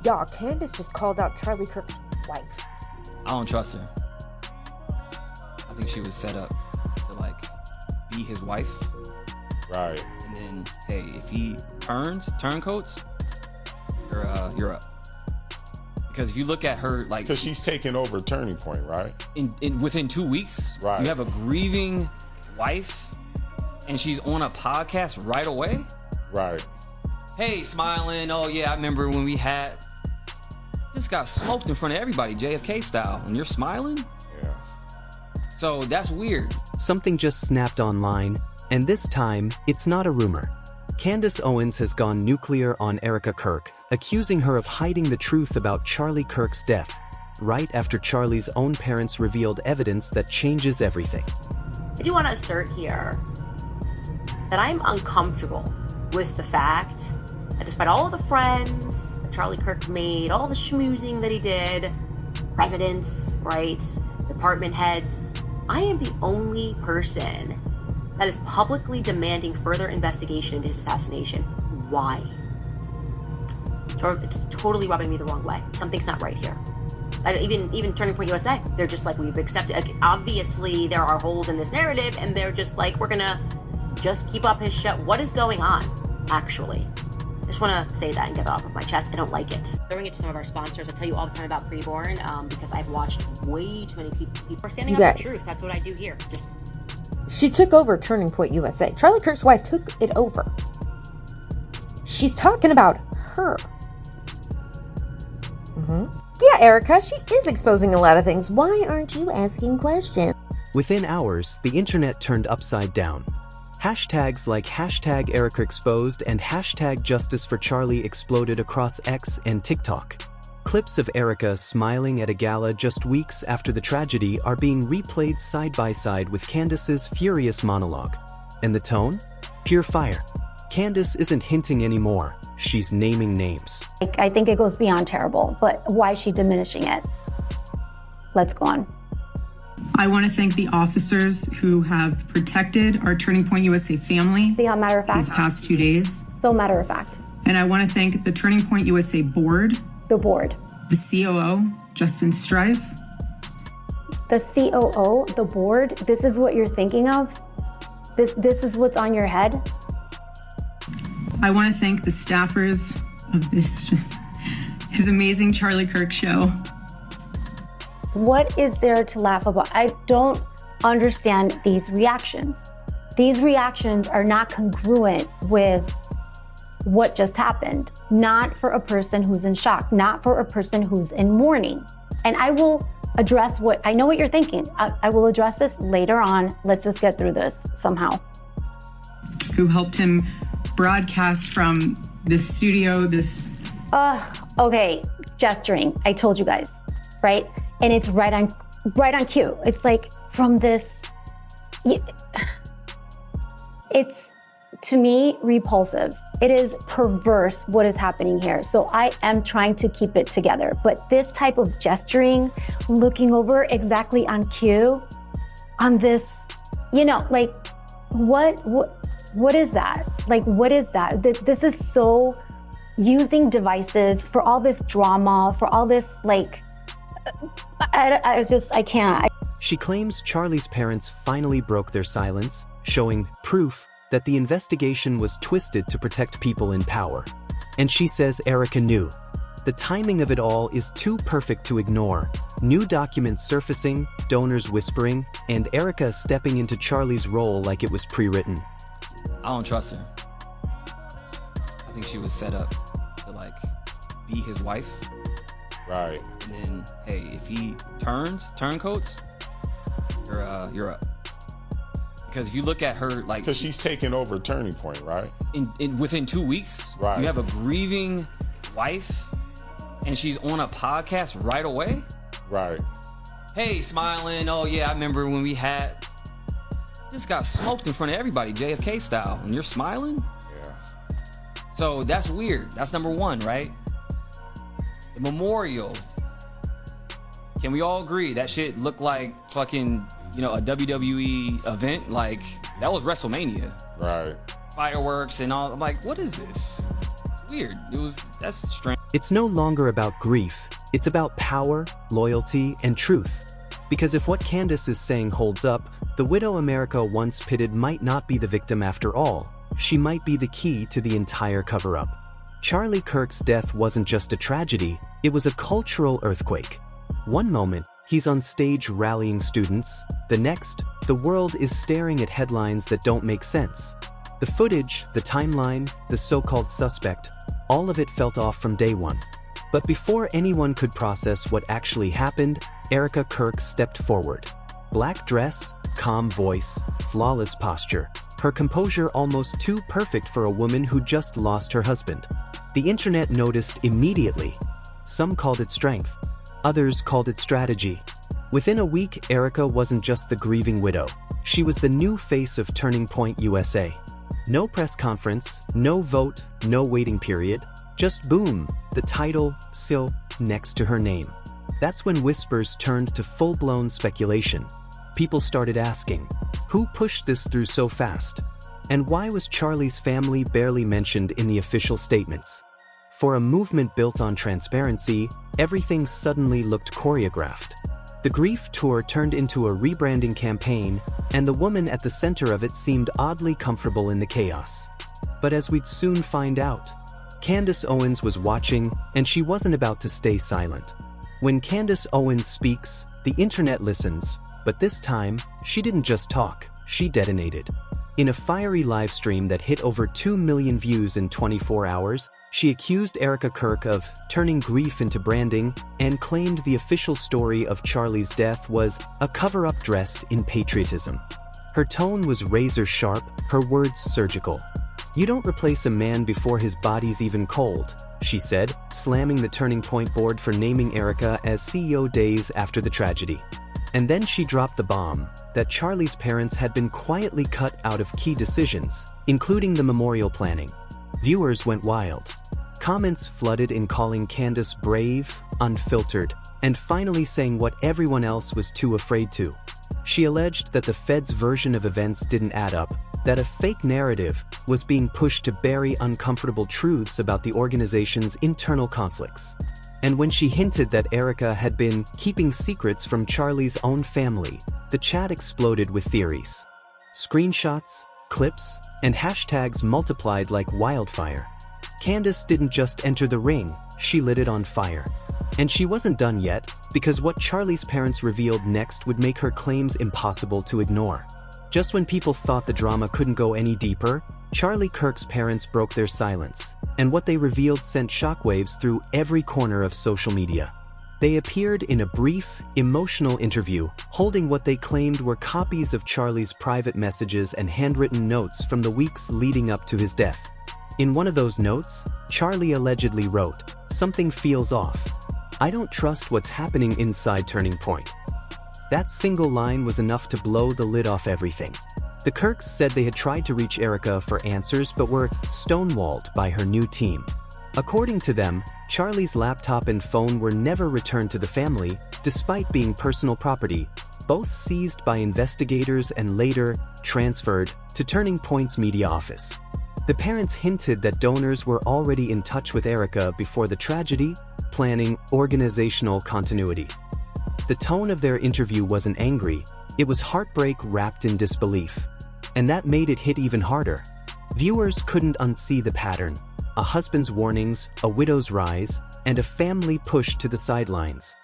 Y'all, Candace just called out Charlie Kirk's wife. I don't trust her. I think she was set up to like be his wife. Right. And then, hey, if he turncoats, you're up. Because if you look at her, like, because she's taking over Turning Point, right? Within 2 weeks, right. You have a grieving wife, and she's on a podcast right away. Right. Hey, smiling. Oh yeah, I remember when we just got smoked in front of everybody, JFK style, and you're smiling. Yeah. So that's weird. Something just snapped online, and this time it's not a rumor. Candace Owens has gone nuclear on Erika Kirk, accusing her of hiding the truth about Charlie Kirk's death, right after Charlie's own parents revealed evidence that changes everything. I do want to assert here that I'm uncomfortable with the fact that despite all of the friends that Charlie Kirk made, all the schmoozing that he did, presidents, right, department heads, I am the only person that is publicly demanding further investigation into his assassination. Why? It's totally rubbing me the wrong way. Something's not right here. Even Turning Point USA, they're just like, we've accepted. Like, obviously, there are holes in this narrative, and they're just like, we're gonna just keep up his show. What is going on, actually? I just want to say that and get it off of my chest. I don't like it. Throwing it to some of our sponsors. I tell you all the time about Preborn because I've watched way too many people are standing up for truth. That's what I do here. She took over Turning Point USA. Charlie Kirk's wife took it over. She's talking about her. Yeah, Erika, she is exposing a lot of things. Why aren't you asking questions? Within hours, the internet turned upside down. Hashtags like hashtag Erika Exposed and hashtag Justice for Charlie exploded across X and TikTok. Clips of Erika smiling at a gala just weeks after the tragedy are being replayed side by side with Candace's furious monologue. And the tone? Pure fire. Candace isn't hinting anymore. She's naming names. I think it goes beyond terrible, but why is she diminishing it? Let's go on. I want to thank the officers who have protected our Turning Point USA family. See how matter of fact? These past 2 days. So matter of fact. And I want to thank the Turning Point USA board. The board. The COO, Justin Strife. The COO, the board, this is what you're thinking of? This is what's on your head? I want to thank the staffers of his amazing Charlie Kirk show. What is there to laugh about? I don't understand these reactions. These reactions are not congruent with what just happened. Not for a person who's in shock, not for a person who's in mourning. And I will address I know what you're thinking. I will address this later on. Let's just get through this somehow. Who helped him broadcast from this studio, okay, gesturing. I told you guys, right? And it's right on cue. It's like from this, it's to me repulsive. It is perverse what is happening here. So I am trying to keep it together. But this type of gesturing, looking over exactly on cue, on this, like what is that? Like, what is that? This is so using devices for all this drama, for all this, like, I can't. She claims Charlie's parents finally broke their silence, showing proof that the investigation was twisted to protect people in power. And she says Erika knew. The timing of it all is too perfect to ignore. New documents surfacing, donors whispering, and Erika stepping into Charlie's role like it was pre-written. I don't trust her. I think she was set up to like be his wife. Right. And then, hey, if he turncoats, you're up. Because if you look at her, like, because she's taking over Turning Point, right? Within 2 weeks, right. You have a grieving wife, and she's on a podcast right away. Right. Hey, smiling. Oh yeah, I remember when we just got smoked in front of everybody, JFK style, and you're smiling. Yeah. So that's weird. That's number one, right? The memorial. Can we all agree that shit looked like fucking, a WWE event? Like, that was WrestleMania. Right. Fireworks and all. I'm like, what is this? weird. That's strange. It's no longer about grief, it's about power, loyalty, and truth. Because if what Candace is saying holds up, the widow America once pitted might not be the victim after all. She might be the key to the entire cover-up. Charlie Kirk's death wasn't just a tragedy, it was a cultural earthquake. One moment, he's on stage rallying students. The next, the world is staring at headlines that don't make sense. The footage, the timeline, the so-called suspect, all of it felt off from day one. But before anyone could process what actually happened, Erika Kirk stepped forward. Black dress, calm voice, flawless posture. Her composure almost too perfect for a woman who just lost her husband. The internet noticed immediately. Some called it strength. Others called it strategy. Within a week, Erika wasn't just the grieving widow. She was the new face of Turning Point USA. No press conference, no vote, no waiting period. Just boom, the title, still, next to her name. That's when whispers turned to full-blown speculation. People started asking, who pushed this through so fast? And why was Charlie's family barely mentioned in the official statements? For a movement built on transparency, everything suddenly looked choreographed. The grief tour turned into a rebranding campaign, and the woman at the center of it seemed oddly comfortable in the chaos. But as we'd soon find out, Candace Owens was watching, and she wasn't about to stay silent. When Candace Owens speaks, the internet listens, but this time, she didn't just talk, she detonated. In a fiery live stream that hit over 2 million views in 24 hours, she accused Erika Kirk of turning grief into branding and claimed the official story of Charlie's death was a cover-up dressed in patriotism. Her tone was razor-sharp, her words surgical. "You don't replace a man before his body's even cold," she said, slamming the Turning Point board for naming Erika as CEO days after the tragedy. And then she dropped the bomb that Charlie's parents had been quietly cut out of key decisions, including the memorial planning. Viewers went wild. Comments flooded in calling Candace brave, unfiltered, and finally saying what everyone else was too afraid to. She alleged that the Fed's version of events didn't add up, that a fake narrative was being pushed to bury uncomfortable truths about the organization's internal conflicts. And when she hinted that Erika had been keeping secrets from Charlie's own family, the chat exploded with theories. Screenshots, clips, and hashtags multiplied like wildfire. Candace didn't just enter the ring, she lit it on fire. And she wasn't done yet, because what Charlie's parents revealed next would make her claims impossible to ignore. Just when people thought the drama couldn't go any deeper, Charlie Kirk's parents broke their silence, and what they revealed sent shockwaves through every corner of social media. They appeared in a brief, emotional interview, holding what they claimed were copies of Charlie's private messages and handwritten notes from the weeks leading up to his death. In one of those notes, Charlie allegedly wrote, "Something feels off. I don't trust what's happening inside Turning Point." That single line was enough to blow the lid off everything. The Kirks said they had tried to reach Erika for answers but were stonewalled by her new team. According to them, Charlie's laptop and phone were never returned to the family, despite being personal property, both seized by investigators and later transferred to Turning Point's media office. The parents hinted that donors were already in touch with Erika before the tragedy, planning organizational continuity. The tone of their interview wasn't angry, it was heartbreak wrapped in disbelief. And that made it hit even harder. Viewers couldn't unsee the pattern. A husband's warnings, a widow's rise, and a family pushed to the sidelines.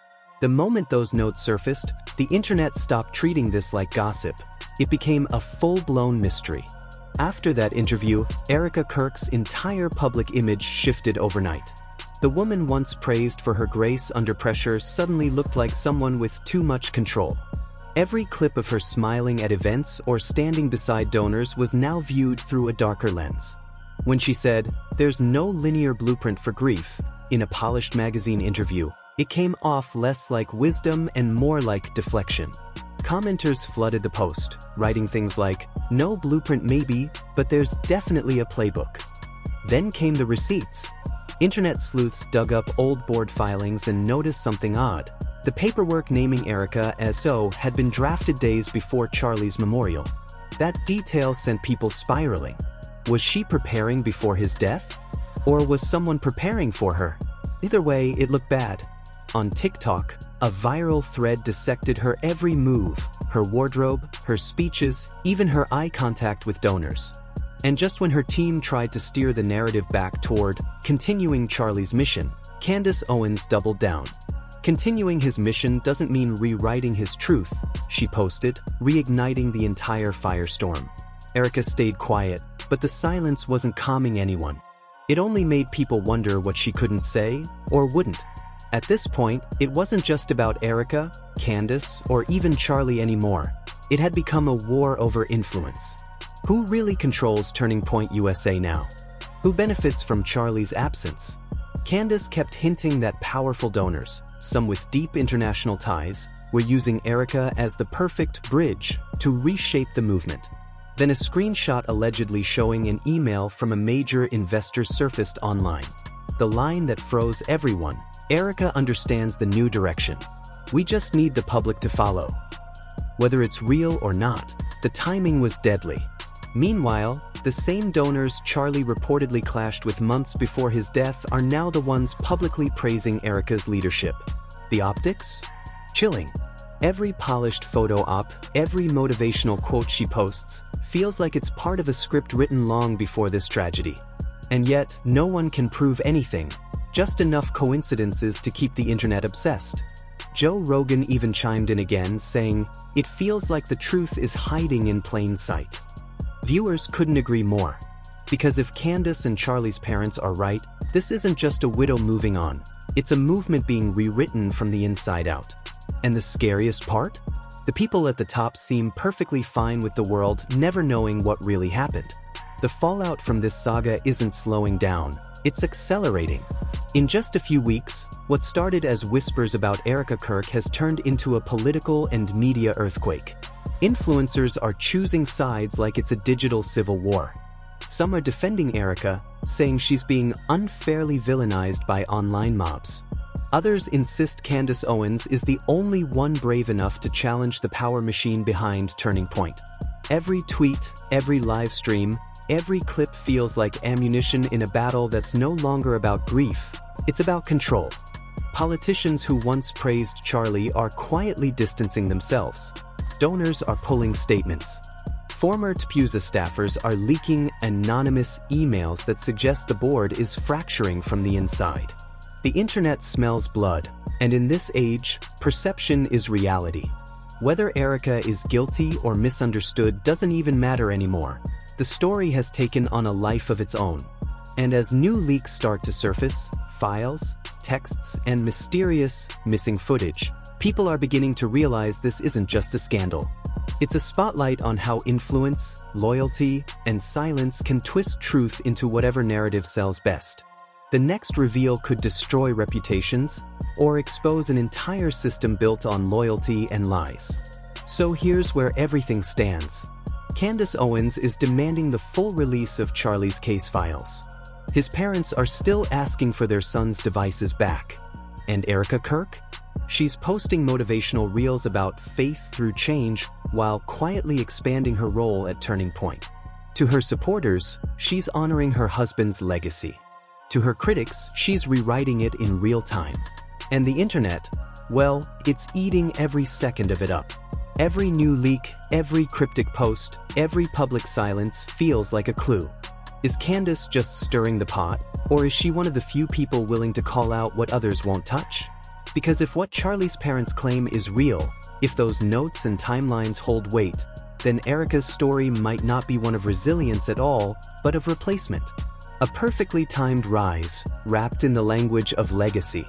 The moment those notes surfaced, the internet stopped treating this like gossip. It became a full-blown mystery. After that interview, Erika Kirk's entire public image shifted overnight. The woman once praised for her grace under pressure suddenly looked like someone with too much control. Every clip of her smiling at events or standing beside donors was now viewed through a darker lens. When she said, "There's no linear blueprint for grief," in a polished magazine interview, it came off less like wisdom and more like deflection. Commenters flooded the post, writing things like, "No blueprint maybe, but there's definitely a playbook." Then came the receipts. Internet sleuths dug up old board filings and noticed something odd. The paperwork naming Erika as so had been drafted days before Charlie's memorial. That detail sent people spiraling. Was she preparing before his death? Or was someone preparing for her? Either way, it looked bad. On TikTok, a viral thread dissected her every move, her wardrobe, her speeches, even her eye contact with donors. And just when her team tried to steer the narrative back toward continuing Charlie's mission, Candace Owens doubled down. Continuing his mission doesn't mean rewriting his truth, she posted, reigniting the entire firestorm. Erika stayed quiet, but the silence wasn't calming anyone. It only made people wonder what she couldn't say or wouldn't. At this point, it wasn't just about Erika, Candace, or even Charlie anymore. It had become a war over influence. Who really controls Turning Point USA now? Who benefits from Charlie's absence? Candace kept hinting that powerful donors, some with deep international ties, were using Erika as the perfect bridge to reshape the movement. Then a screenshot allegedly showing an email from a major investor surfaced online. The line that froze everyone: Erika understands the new direction. We just need the public to follow. Whether it's real or not, the timing was deadly. Meanwhile, the same donors Charlie reportedly clashed with months before his death are now the ones publicly praising Erika's leadership. The optics? Chilling. Every polished photo op, every motivational quote she posts, feels like it's part of a script written long before this tragedy. And yet, no one can prove anything, just enough coincidences to keep the internet obsessed. Joe Rogan even chimed in again, saying, "It feels like the truth is hiding in plain sight." Viewers couldn't agree more. Because if Candace and Charlie's parents are right, this isn't just a widow moving on. It's a movement being rewritten from the inside out. And the scariest part? The people at the top seem perfectly fine with the world never knowing what really happened. The fallout from this saga isn't slowing down, it's accelerating. In just a few weeks, what started as whispers about Erika Kirk has turned into a political and media earthquake. Influencers are choosing sides like it's a digital civil war. Some are defending Erika, saying she's being unfairly villainized by online mobs. Others insist Candace Owens is the only one brave enough to challenge the power machine behind Turning Point. Every tweet, every live stream, every clip feels like ammunition in a battle that's no longer about grief, it's about control. Politicians who once praised Charlie are quietly distancing themselves. Donors are pulling statements. Former TPUSA staffers are leaking anonymous emails that suggest the board is fracturing from the inside. The internet smells blood, and in this age, perception is reality. Whether Erika is guilty or misunderstood doesn't even matter anymore. The story has taken on a life of its own. And as new leaks start to surface, files, texts, and mysterious, missing footage, people are beginning to realize this isn't just a scandal. It's a spotlight on how influence, loyalty, and silence can twist truth into whatever narrative sells best. The next reveal could destroy reputations or expose an entire system built on loyalty and lies. So here's where everything stands. Candace Owens is demanding the full release of Charlie's case files. His parents are still asking for their son's devices back. And Erika Kirk? She's posting motivational reels about faith through change while quietly expanding her role at Turning Point. To her supporters, she's honoring her husband's legacy. To her critics, she's rewriting it in real time. And the internet, well, it's eating every second of it up. Every new leak, every cryptic post, every public silence feels like a clue. Is Candace just stirring the pot, or is she one of the few people willing to call out what others won't touch? Because if what Charlie's parents claim is real, if those notes and timelines hold weight, then Erika's story might not be one of resilience at all, but of replacement. A perfectly timed rise, wrapped in the language of legacy.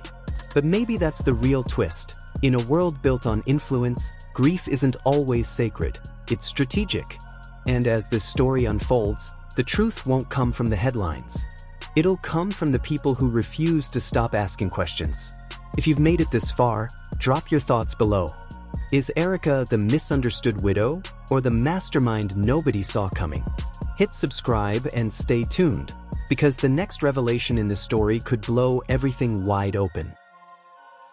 But maybe that's the real twist. In a world built on influence, grief isn't always sacred, it's strategic. And as this story unfolds, the truth won't come from the headlines. It'll come from the people who refuse to stop asking questions. If you've made it this far, drop your thoughts below. Is Erika the misunderstood widow, or the mastermind nobody saw coming? Hit subscribe and stay tuned, because the next revelation in this story could blow everything wide open.